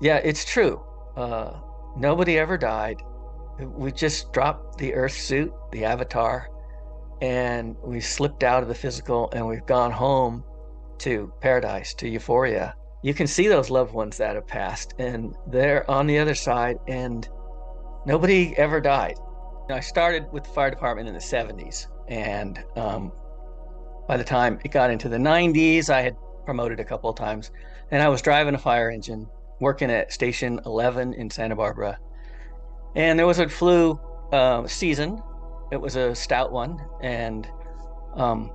Yeah, it's true. Nobody ever died. We just dropped the Earth suit, the avatar, and we slipped out of the physical and we've gone home to paradise, to euphoria. You can see those loved ones that have passed and they're on the other side and nobody ever died. I started with the fire department in the 70s, and by the time it got into the 90s, I had promoted a couple of times, and I was driving a fire engine, working at Station 11 in Santa Barbara. And there was a flu season. It was a stout one, and a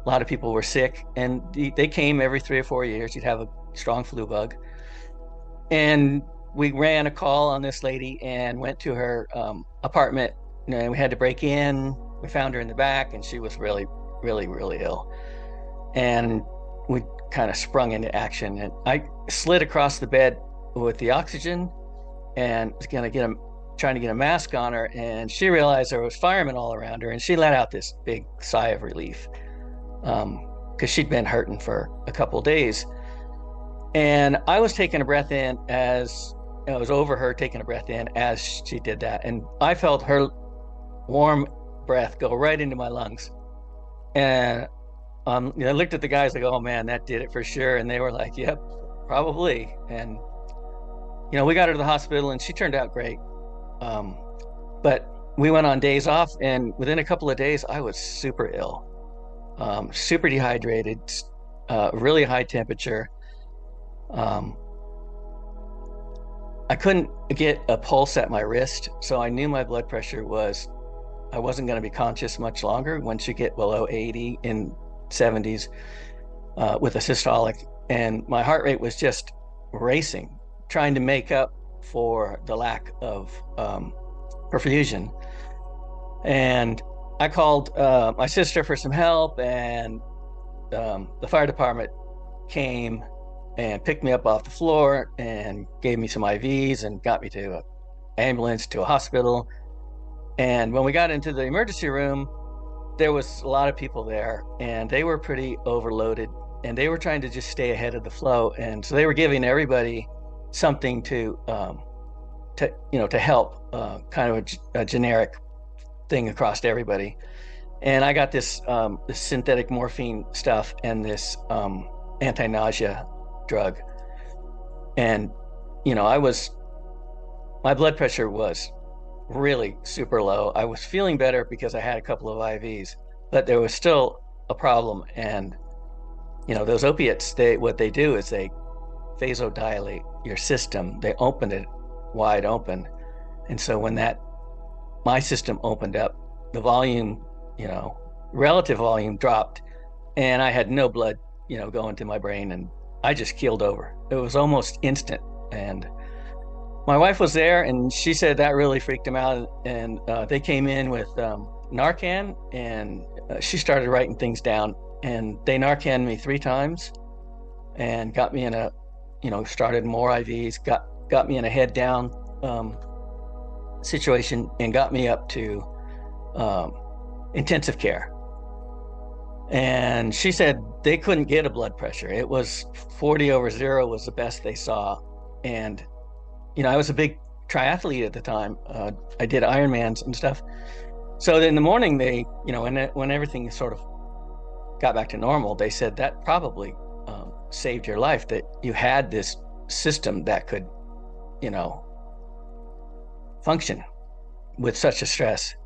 lot of people were sick. And they came every 3 or 4 years. You'd have a strong flu bug. And we ran a call on this lady and went to her apartment. And we had to break in. We found her in the back, and she was really, really, really ill. And we kind of sprung into action. And I slid across the bed with the oxygen and was going to trying to get a mask on her. And she realized there was firemen all around her. And she let out this big sigh of relief because she'd been hurting for a couple of days. And I was taking a breath in as I was over her, taking a breath in as she did that. And I felt her warm breath go right into my lungs. And I looked at the guys like, oh man, that did it for sure. And they were like, yep, probably. And, we got her to the hospital and she turned out great. But we went on days off, and within a couple of days, I was super ill, super dehydrated, really high temperature. Um, I couldn't get a pulse at my wrist, so I knew my blood pressure I wasn't going to be conscious much longer once you get below 80 in 70s with a systolic. And my heart rate was just racing, trying to make up for the lack of perfusion. And I called my sister for some help, and the fire department came and picked me up off the floor and gave me some IVs and got me to an ambulance to a hospital. And when we got into the emergency room, there was a lot of people there, and they were pretty overloaded, and they were trying to just stay ahead of the flow. And so they were giving everybody something to help, kind of a generic thing across everybody. And I got this synthetic morphine stuff and this anti-nausea drug. And my blood pressure was really super low. I was feeling better because I had a couple of IVs, but there was still a problem. And those opiates, what they do is they vasodilate your system. They open it wide open. And so when my system opened up, the volume, relative volume dropped, and I had no blood, going to my brain, and I just keeled over. It was almost instant. And my wife was there, and she said that really freaked him out. And they came in with Narcan, and she started writing things down. And they Narcaned me 3 times and got me in started more IVs, got me in a head down situation, and got me up to intensive care. And she said they couldn't get a blood pressure. It was 40/0 was the best they saw. And, I was a big triathlete at the time. I did Ironmans and stuff. So in the morning, they, when everything sort of got back to normal, they said that probably saved your life, that you had this system that could, function with such a stress.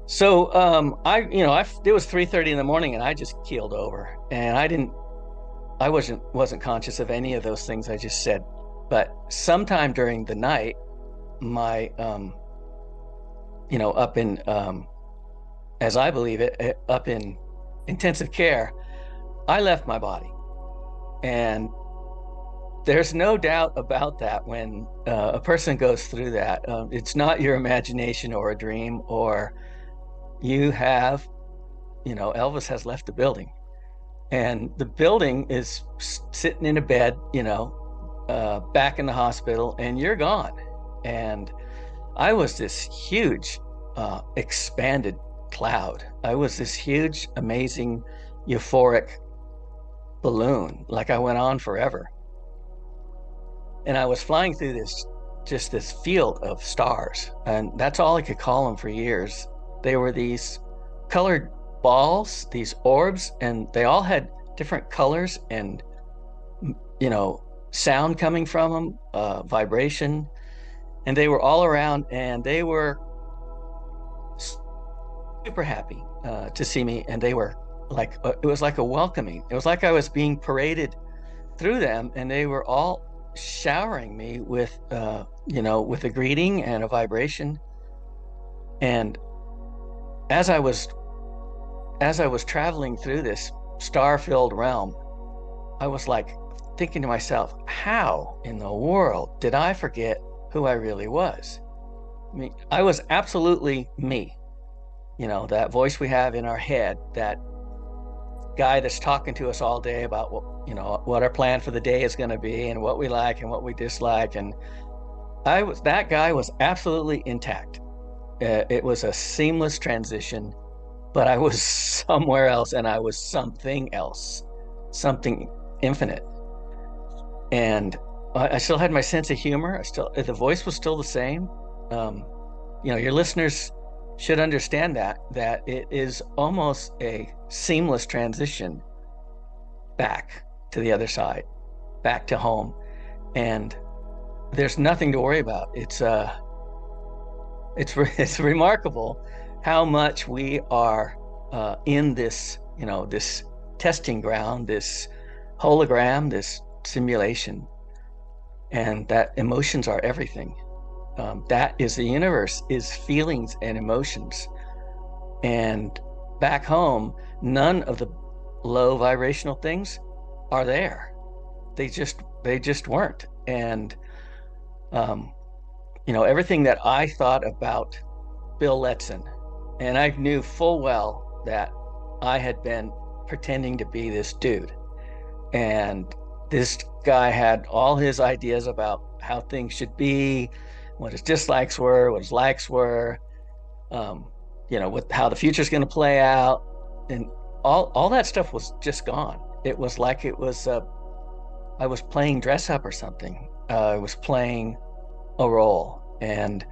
So it was 3:30 in the morning, and I just keeled over, and I wasn't conscious of any of those things I just said. But sometime during the night, my up in as I believe it, up in intensive care, I left my body. And there's no doubt about that. When a person goes through that, it's not your imagination or a dream, or you have, Elvis has left the building, and the building is sitting in a bed, back in the hospital, and you're gone. And I was this huge, expanded cloud. I was this huge, amazing, euphoric balloon. Like I went on forever. And I was flying through this field of stars, and that's all I could call them for years. They were these colored balls, these orbs, and they all had different colors and, you know, sound coming from them, vibration, and they were all around, and they were super happy to see me, and they were like, it was like a welcoming. It was like I was being paraded through them, and they were all showering me with, with a greeting and a vibration. And as I was traveling through this star-filled realm, I was like thinking to myself, how in the world did I forget who I really was? I mean, I was absolutely me. You know, that voice we have in our head, that guy that's talking to us all day about what our plan for the day is going to be and what we like and what we dislike. And that guy was absolutely intact. It was a seamless transition, but I was somewhere else, and I was something else, something infinite. And I still had my sense of humor. The voice was still the same. Your listeners should understand that it is almost a seamless transition back to the other side, back to home. And there's nothing to worry about. It's remarkable how much we are in this, this testing ground, this hologram, this simulation, and that emotions are everything. That is the universe, is feelings and emotions. And back home, none of the low vibrational things are there. They just weren't. And everything that I thought about Bill Letson, and I knew full well that I had been pretending to be this dude. And this guy had all his ideas about how things should be, what his dislikes were, what his likes were, how the future's going to play out. And all that stuff was just gone. It was like I was playing dress up or something. I was playing a role. And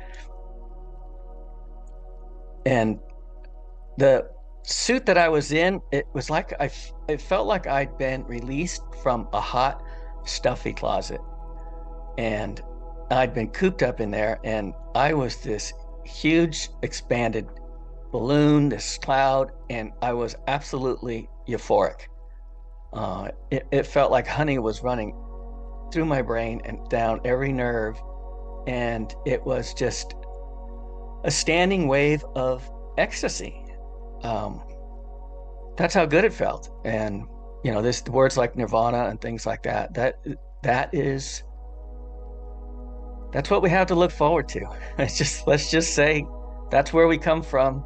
the suit that I was in, it was like it felt like I'd been released from a hot, stuffy closet, and I'd been cooped up in there, and I was this huge expanded balloon, this cloud, and I was absolutely euphoric. It felt like honey was running through my brain and down every nerve, and it was just a standing wave of ecstasy. That's how good it felt. And this words like nirvana and things like that's what we have to look forward to. Let's just say that's where we come from,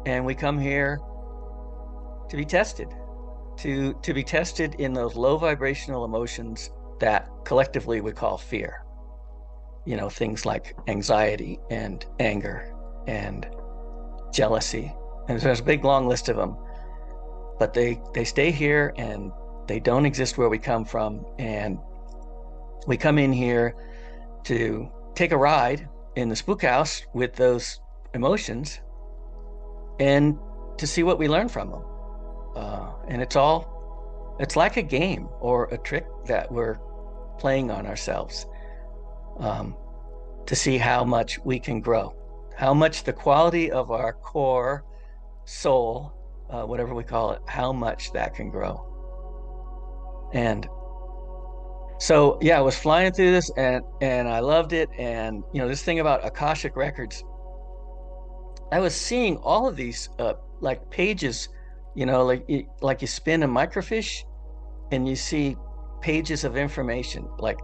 and we come here to be tested, to be tested in those low vibrational emotions that collectively we call fear. Things like anxiety and anger and jealousy. And there's a big long list of them, but they stay here, and they don't exist where we come from. And we come in here to take a ride in the spook house with those emotions and to see what we learn from them. And it's like a game or a trick that we're playing on ourselves, to see how much we can grow, how much the quality of our core soul, whatever we call it, how much that can grow. And so, yeah, I was flying through this, and I loved it. And, this thing about Akashic Records, I was seeing all of these, like pages, like you spin a microfiche and you see pages of information, like,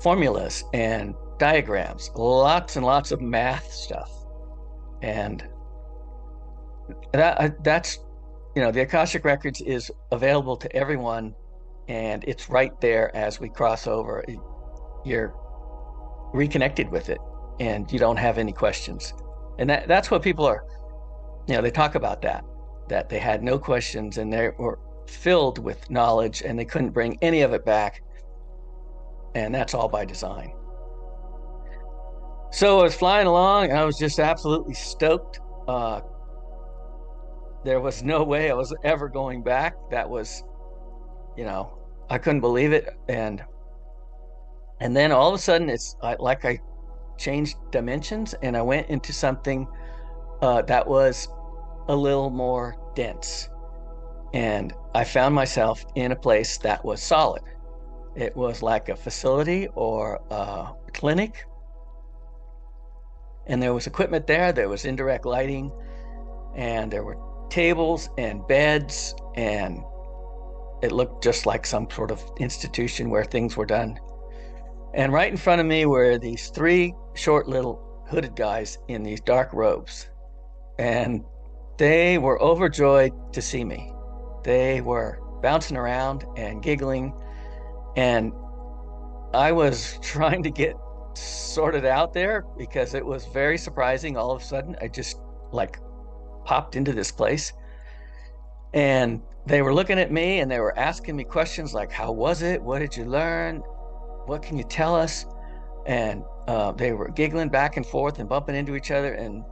formulas and diagrams, lots and lots of math stuff. And that's the Akashic Records is available to everyone, and it's right there as we cross over. You're reconnected with it, and you don't have any questions. And that's what people are, they talk about that they had no questions, and they were filled with knowledge, and they couldn't bring any of it back. and that's all by design. So I was flying along, and I was just absolutely stoked. There was no way I was ever going back. That was, I couldn't believe it. And then all of a sudden, like I changed dimensions, and I went into something that was a little more dense. And I found myself in a place that was solid. It was like a facility or a clinic. And there was equipment there. There was indirect lighting, and there were tables and beds, and it looked just like some sort of institution where things were done. And right in front of me were these three short little hooded guys in these dark robes. And they were overjoyed to see me. They were bouncing around and giggling. And I was trying to get sorted out there because it was very surprising. All of a sudden, I just like popped into this place. And they were looking at me and they were asking me questions like, how was it? What did you learn? What can you tell us? And they were giggling back and forth and bumping into each other. And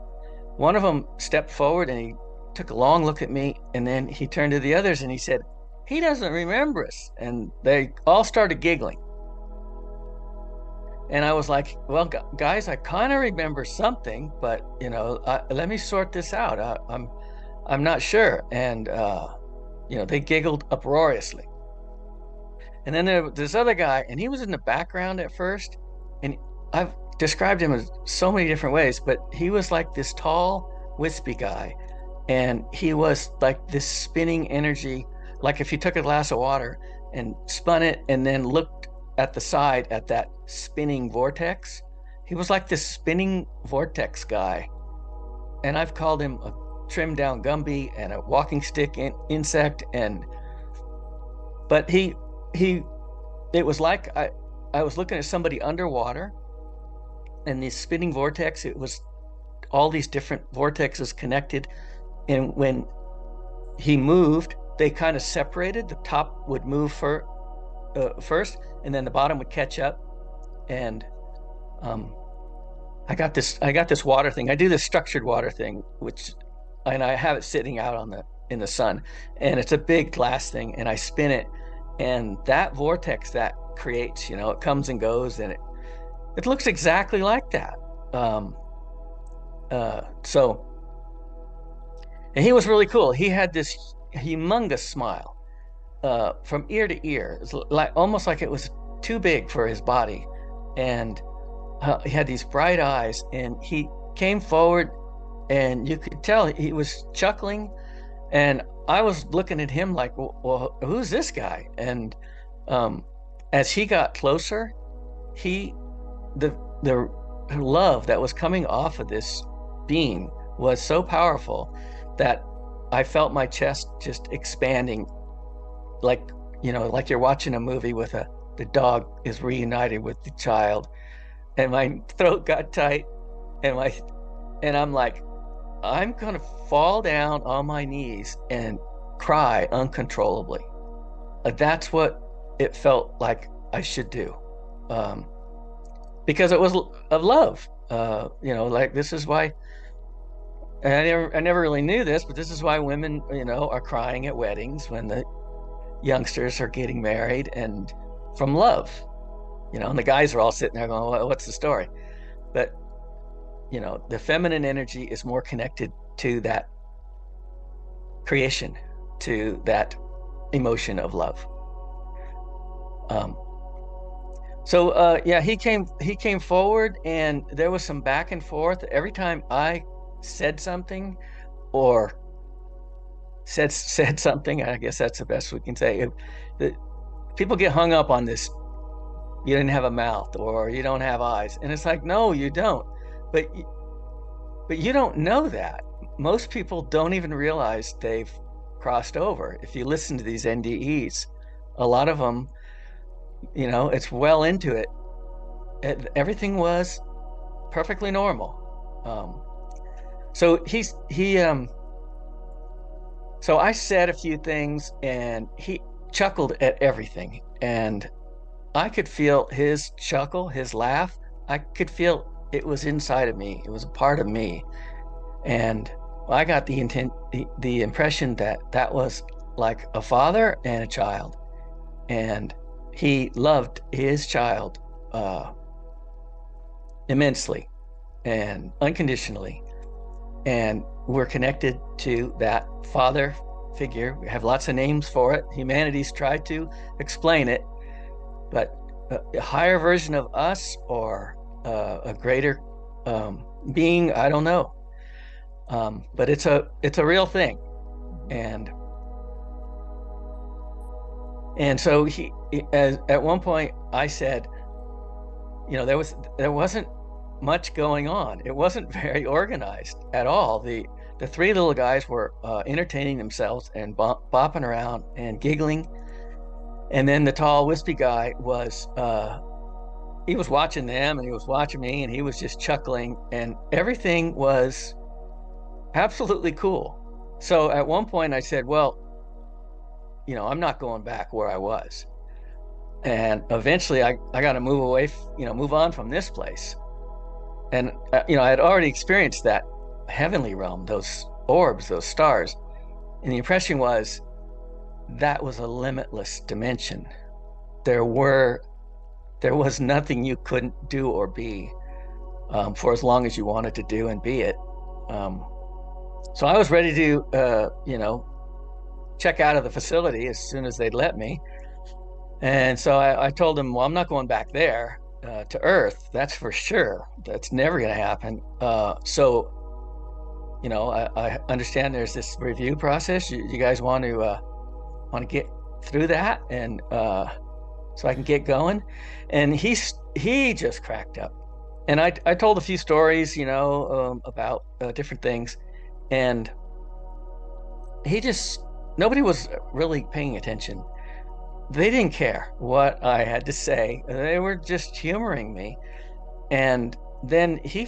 one of them stepped forward and he took a long look at me. And then he turned to the others and he said, he doesn't remember us. And they all started giggling. And I was like, well, guys, I kind of remember something, but let me sort this out. I'm not sure. And they giggled uproariously. And then there was this other guy, and he was in the background at first, and I've described him as so many different ways, but he was like this tall, wispy guy, and he was like this spinning energy, like if you took a glass of water and spun it and then looked at the side at that spinning vortex. He was like this spinning vortex guy, and I've called him a trimmed down Gumby and a walking stick insect. But it was like I was looking at somebody underwater, and this spinning vortex, it was all these different vortexes connected. And when he moved, they kind of separated. The top would move first, and then the bottom would catch up. And I got this water thing. I do this structured water thing, and I have it sitting out in the sun, and it's a big glass thing, and I spin it, and that vortex that creates, it comes and goes, and it looks exactly like that. So, and he was really cool. He had this humongous smile from ear to ear. It was almost like it was too big for his body, and he had these bright eyes, and he came forward, and you could tell he was chuckling, and I was looking at him like, well, who's this guy? And as he got closer, the love that was coming off of this being was so powerful that I felt my chest just expanding, like you're watching a movie with the dog is reunited with the child, and my throat got tight, and I'm like, I'm gonna fall down on my knees and cry uncontrollably. That's what it felt like I should do, because it was of love. Like this is why. And I never really knew this, but this is why women, are crying at weddings when the youngsters are getting married, and from love, and the guys are all sitting there going, well, what's the story? But the feminine energy is more connected to that creation, to that emotion of love. He came forward, and there was some back and forth. Every time I said something or said something, I guess that's the best we can say. People get hung up on this. You didn't have a mouth, or you don't have eyes. And it's like, no, you don't. But you don't know that. Most people don't even realize they've crossed over. If you listen to these NDEs, a lot of them, it's well into it. Everything was perfectly normal. So I said a few things, and he chuckled at everything. And I could feel his chuckle, his laugh. I could feel it was inside of me. It was a part of me. And I got the impression that that was like a father and a child. And he loved his child uh, immensely and unconditionally. And we're connected to that father figure. We have lots of names for it. Humanity's tried to explain it, but a higher version of us or a greater being, I don't know. But it's a real thing. And so at one point I said, there wasn't much going on. It wasn't very organized at all. The three little guys were entertaining themselves and bopping around and giggling. And then the tall, wispy guy he was watching them and he was watching me and he was just chuckling and everything was absolutely cool. So at one point I said, well, I'm not going back where I was. And eventually I got to move away, move on from this place. And, I had already experienced that heavenly realm, those orbs, those stars. And the impression was that was a limitless dimension. There was nothing you couldn't do or be for as long as you wanted to do and be it. So I was ready to, check out of the facility as soon as they'd let me. And so I told them, well, I'm not going back there to Earth. That's for sure. That's never going to happen. So, I understand there's this review process. You guys want to get through that, and so I can get going. And he just cracked up. And I told a few stories, about different things, and nobody was really paying attention. They didn't care what I had to say. They were just humoring me. And then he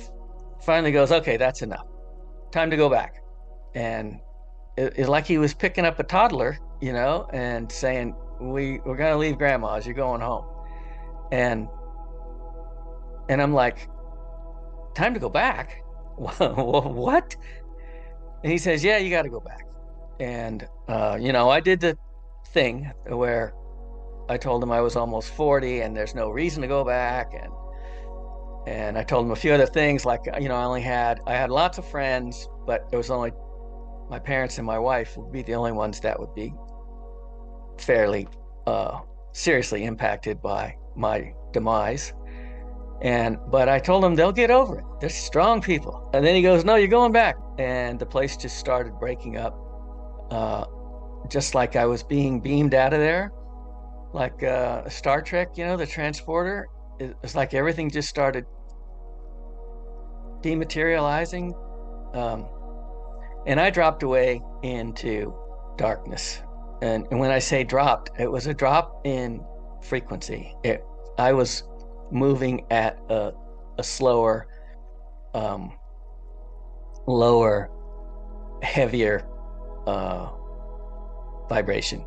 finally goes, okay, that's enough. Time to go back. And it's like he was picking up a toddler, and saying, we're going to leave grandma's, you're going home. And I'm like, time to go back? What? And he says, yeah, you got to go back. And, I did the thing where I told him I was almost 40 and there's no reason to go back. And I told him a few other things like, I had lots of friends, but there was only my parents and my wife would be the only ones that would be fairly seriously impacted by my demise. But I told him they'll get over it. They're strong people. And then he goes, no, you're going back. And the place just started breaking up, just like I was being beamed out of there. Like Star Trek, the transporter. It's like everything just started dematerializing. And I dropped away into darkness. And when I say dropped, it was a drop in frequency. I was moving at a slower, lower, heavier vibration.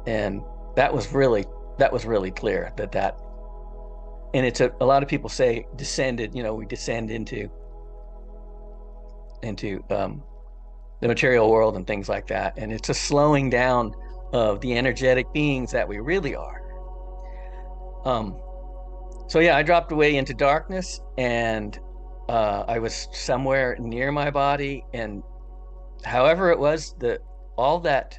And that was really clear that and it's a lot of people say descended, we descend into the material world and things like that. And it's a slowing down of the energetic beings that we really are. So yeah, I dropped away into darkness, and I was somewhere near my body, and however it was, all that,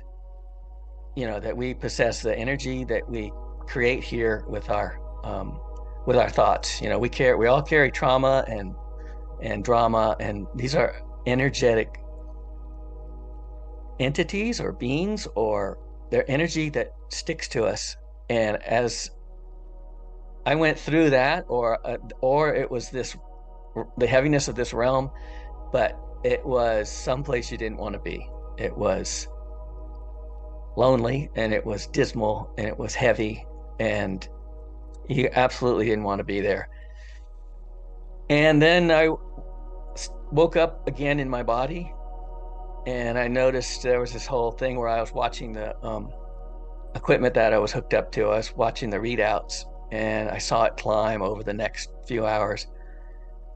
that we possess, the energy that we create here with our thoughts. We all carry trauma and drama, and these are energetic entities or beings, or they're energy that sticks to us. And as I went through that, or it was the heaviness of this realm, but it was someplace you didn't want to be. It was lonely, and it was dismal, and it was heavy, and you absolutely didn't want to be there. And then I woke up again in my body, and I noticed there was this whole thing where I was watching the equipment that I was hooked up to. I was watching the readouts, and I saw it climb over the next few hours.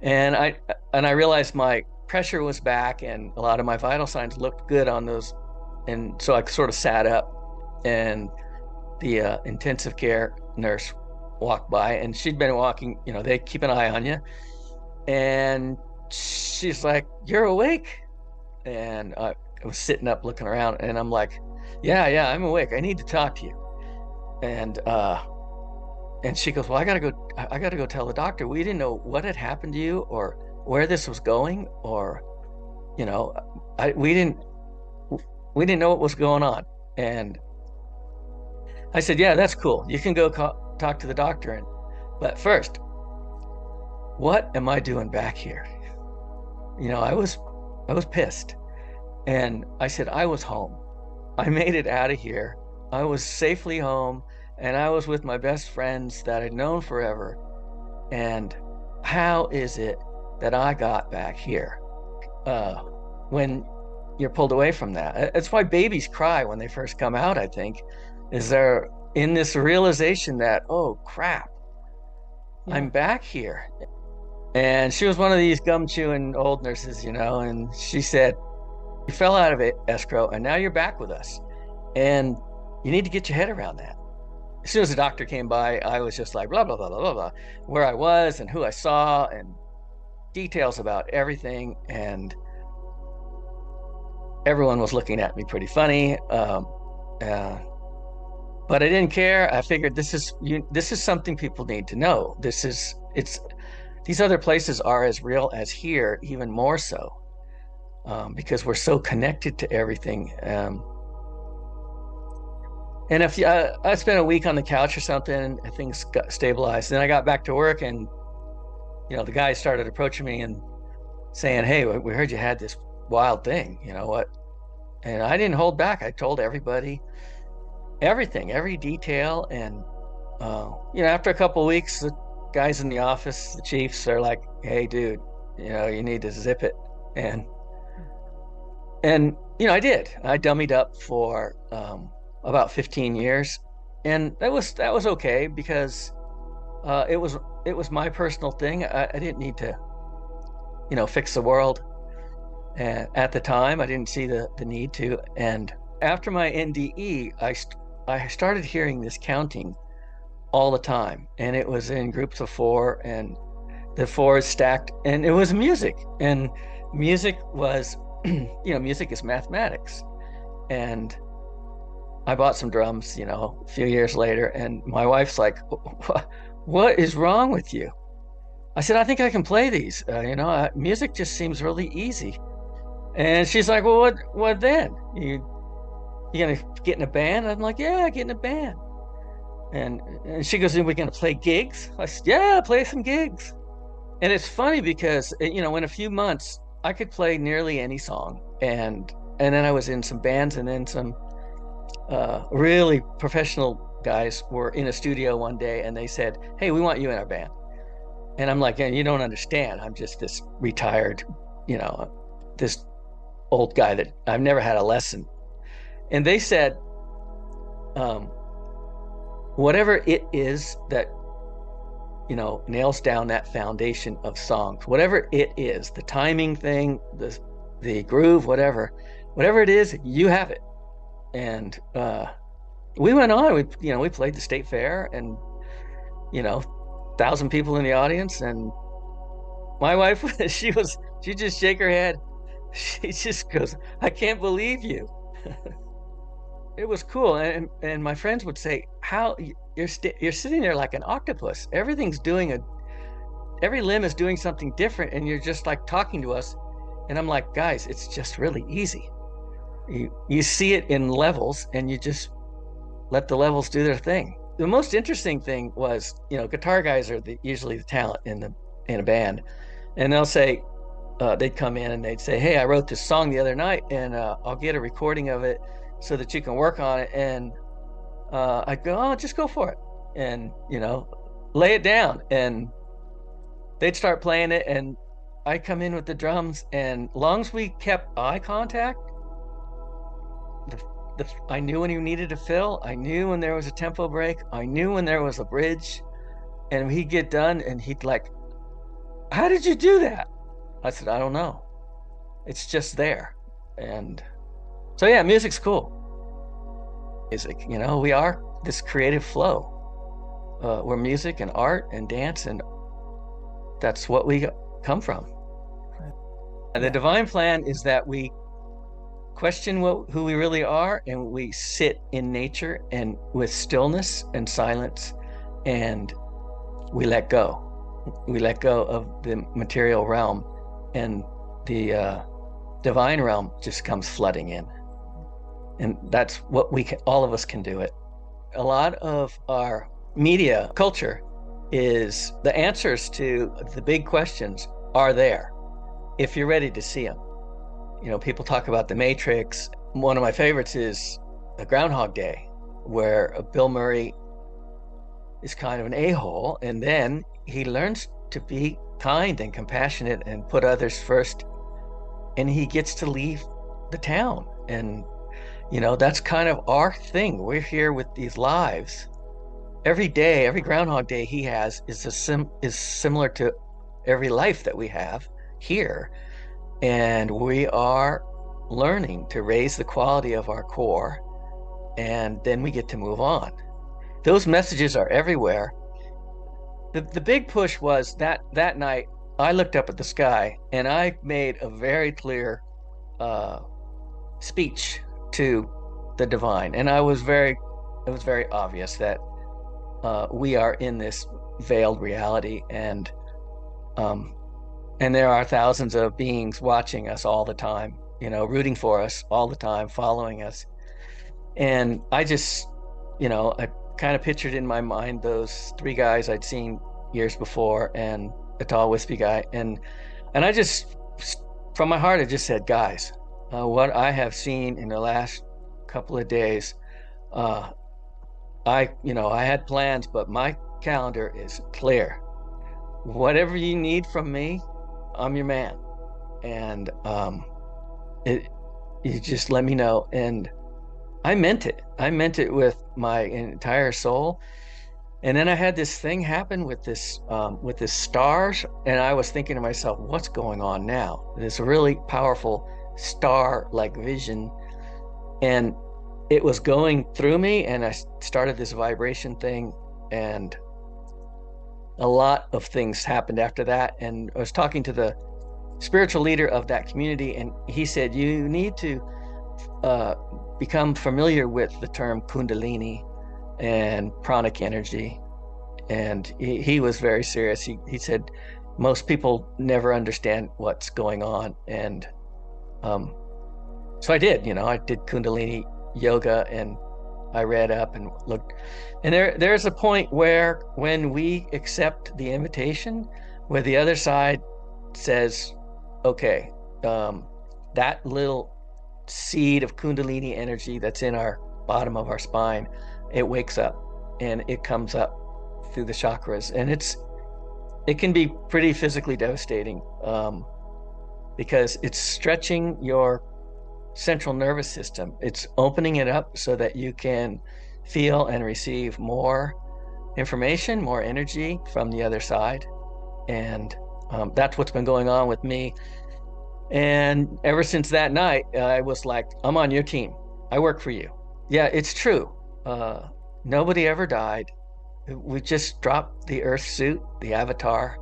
And I realized my pressure was back and a lot of my vital signs looked good on those. And so I sort of sat up, and the intensive care nurse walked by, and she'd been walking, they keep an eye on you. And she's like, "You're awake?" And I was sitting up looking around, and I'm like, yeah, I'm awake. I need to talk to you. And she goes, "Well, I gotta go tell the doctor. We didn't know what had happened to you or where this was going, or, you know, we didn't know what was going on." And I said, "Yeah, that's cool. You can go talk to the doctor. But first, what am I doing back here?" I was pissed. And I said, I was home. I made it out of here. I was safely home, and I was with my best friends that I'd known forever. And how is it that I got back here? When you're pulled away from that. That's why babies cry when they first come out, I think, is they're in this realization that, oh crap, I'm back here. And she was one of these gum chewing old nurses, and she said, "You fell out of it, escrow, and now you're back with us. And you need to get your head around that." As soon as the doctor came by, I was just like, blah, blah, blah, blah, blah, blah, where I was and who I saw and details about everything. And everyone was looking at me pretty funny. But I didn't care. I figured this is something people need to know. These other places are as real as here, even more so, because we're so connected to everything. And if I spent a week on the couch or something, and things got stabilized. Then I got back to work, and the guys started approaching me and saying, "Hey, we heard you had this wild thing. You know what?" And I didn't hold back. I told everybody everything, every detail. And after a couple of weeks, the guys in the office, the chiefs, are like, "Hey, dude, you need to zip it." And I did. I dummied up for about 15 years, and that was okay, because it was my personal thing. I didn't need to fix the world, and at the time I didn't see the need to. And after my NDE, I started hearing this counting all the time, and it was in groups of 4, and the 4 is stacked, and it was music. And music was music is mathematics. And I bought some drums, a few years later, and my wife's like, "What is wrong with you?" I said, "I think I can play these. Music just seems really easy." And she's like, "Well, what then? You gonna get in a band?" I'm like, "Yeah, get in a band." And she goes, "Are we gonna play gigs?" I said, "Yeah, play some gigs." And it's funny because, in a few months, I could play nearly any song. And then I was in some bands, and then some really professional guys were in a studio one day, and they said, "Hey, we want you in our band." And I'm like, "Yeah, you don't understand. I'm just this retired, this old guy that I've never had a lesson." And they said, whatever it is that, nails down that foundation of songs, whatever it is, the timing thing, the groove, whatever it is, you have it. And we went on. We played the state fair, and 1,000 people in the audience. And my wife, she just shake her head. She just goes, "I can't believe you." It was cool. And my friends would say, "How you're sitting there like an octopus. Every limb is doing something different, and you're just like talking to us." And I'm like, "Guys, it's just really easy. You see it in levels, and you just let the levels do their thing." The most interesting thing was, guitar guys are usually the talent in a band, and they'll say, they'd come in and they'd say, "Hey, I wrote this song the other night, and I'll get a recording of it so that you can work on it." And I'd go, "Oh, just go for it," and lay it down. And they'd start playing it, and I'd come in with the drums, and long as we kept eye contact, I knew when you needed to fill. I knew when there was a tempo break. I knew when there was a bridge. And he'd get done and he'd like, how did you do that? I said, I don't know. It's just there. And so, yeah, music's cool. Music, we are this creative flow. We're music and art and dance, and that's what we come from. And the divine plan is that we question who we really are, and we sit in nature and with stillness and silence, and we let go. We let go of the material realm, and the divine realm just comes flooding in. And that's what all of us can do it. A lot of our media culture is the answers to the big questions are there if you're ready to see them. People talk about the Matrix. One of my favorites is the Groundhog Day, where Bill Murray is kind of an a-hole, and then he learns to be kind and compassionate and put others first, and he gets to leave the town. And that's kind of our thing. We're here with these lives. Every day, every Groundhog Day he has is similar to every life that we have here. And we are learning to raise the quality of our core, and then we get to move on. Those messages are everywhere. The big push was that night I looked up at the sky and I made a very clear speech to the divine. And it was very obvious that we are in this veiled reality, and there are thousands of beings watching us all the time, rooting for us all the time, following us. And I just, I kind of pictured in my mind those three guys I'd seen years before, and a tall, wispy guy. And I just, from my heart, I just said, guys, what I have seen in the last couple of days, I had plans, but my calendar is clear. Whatever you need from me, I'm your man. And you just let me know. And I meant it. I meant it with my entire soul. And then I had this thing happen with this stars, and I was thinking to myself, what's going on now? This really powerful star-like vision, and it was going through me, and I started this vibration thing, and a lot of things happened after that. And I was talking to the spiritual leader of that community, and he said, you need to become familiar with the term Kundalini and pranic energy. And he was very serious. He said most people never understand what's going on. And so I did. I did Kundalini yoga, and I read up and looked. And there's a point where, when we accept the invitation, where the other side says, okay, that little seed of Kundalini energy that's in our bottom of our spine, it wakes up and it comes up through the chakras, and it can be pretty physically devastating, because it's stretching your central nervous system. It's opening it up so that you can feel and receive more information, more energy from the other side. And that's what's been going on with me. And ever since that night, I was like, I'm on your team. I work for you. Yeah, it's true. Nobody ever died. We just dropped the earth suit, the avatar,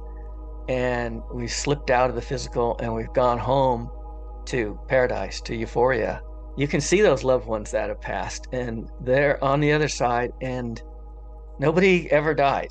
and we slipped out of the physical, and we've gone home to paradise, to euphoria. You can see those loved ones that have passed, and they're on the other side, and nobody ever died.